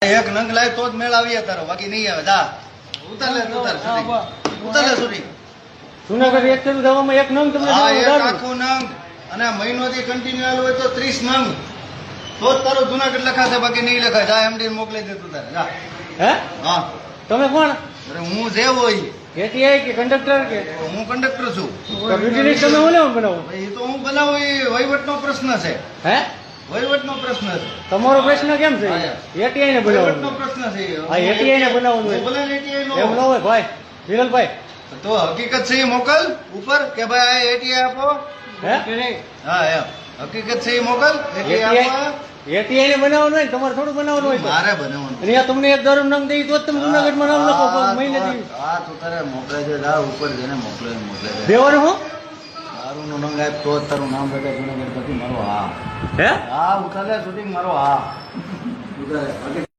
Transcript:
એક નંગ લાય તો જ મેળ આવીએ તારો, બાકી નહીં આવે. જા ઉતાર લે, ઉતાર લે સુરી. જુનાગઢ એક ચલું જવામાં એક નંગ તમને હા, એક દેવાનું. આખું નંગ અને મહિનોથી કન્ટિન્યુ આવેલું હોય તો 30 નંગ તો જ તારું જુનાગઢ લખાશે, બાકી નહીં લખાય. જા એમડી મોકલી દે તું તારે. જા. હે હા, તમે કોણ? અરે હું જે હોય એટીઆઈ કે કંડક્ટર કે હું કંડક્ટર છું. યુટિલિટી તમે ઓલે બનાવો? એ તો હું બનાવું, એ વહીવટનો પ્રશ્ન છે. હે વહીવટનો પ્રશ્ન છે. તમારો પ્રશ્ન કેમ છે? એટીઆઈ ને વહીવટનો બનાવવાનો. પ્રશ્ન છે. હા, એટીઆઈ ને બનાવવાનું હોય. ભલે ને ATI નો. એમ ન હોય ભાઈ વિરલભાઈ. તો હકીકત છે એ મોકલ ઉપર કે ભાઈ આ ATI આપો. હે હા એમ હકીકત છે એ મોકલ. ATI આપો. એટીઆઈ ને બનાવવાનું હોય, તમારે થોડું બનાવવાનું હોય. મારે બનાવવાનું. અને આ તમને એક દારૂ નંગ દઈ તો જ તમે જુનાગઢમાં નામ લખો મહિને દી. હા તું તારે મોકલે છે. જા ઉપર જઈને મોકલે મોકલે છે. દેવાનું હું દારૂ નો નંગ આપ તો જ તારું નામ લખાય જુનાગઢ પછી. મારો હા. હે હા ઉતારે શૂટિંગ મારો હા ઉતારે.